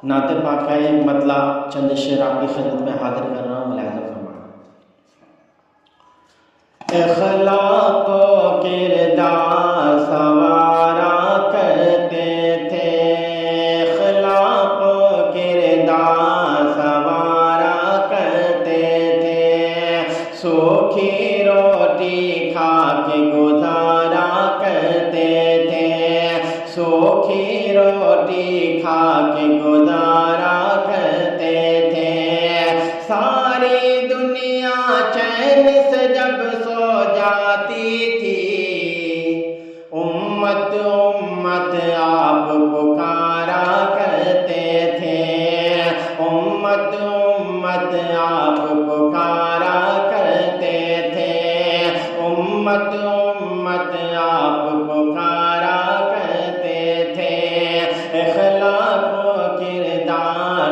نعت پاک کا ایک مطلع چند شعر آپ کی خدمت میں حاضر کر رہا ہوں، ملاحظہ فرمائیں۔ اخلاق و کردار سوارا کرتے تھے، اخلاق و کردار سوارا کرتے تھے، سوکھی روٹی کھا کے گزارا کرتے تھے، سوکھی روٹی کھا کے گزارا کرتے تھے، ساری دنیا چین سے جب سو جاتی تھی، امت امت آپ پکارا کرتے تھے، امت امت آپ پکارا کرتے تھے، امت امت آپ پکارا کرتے تھے، اخلاق و کردار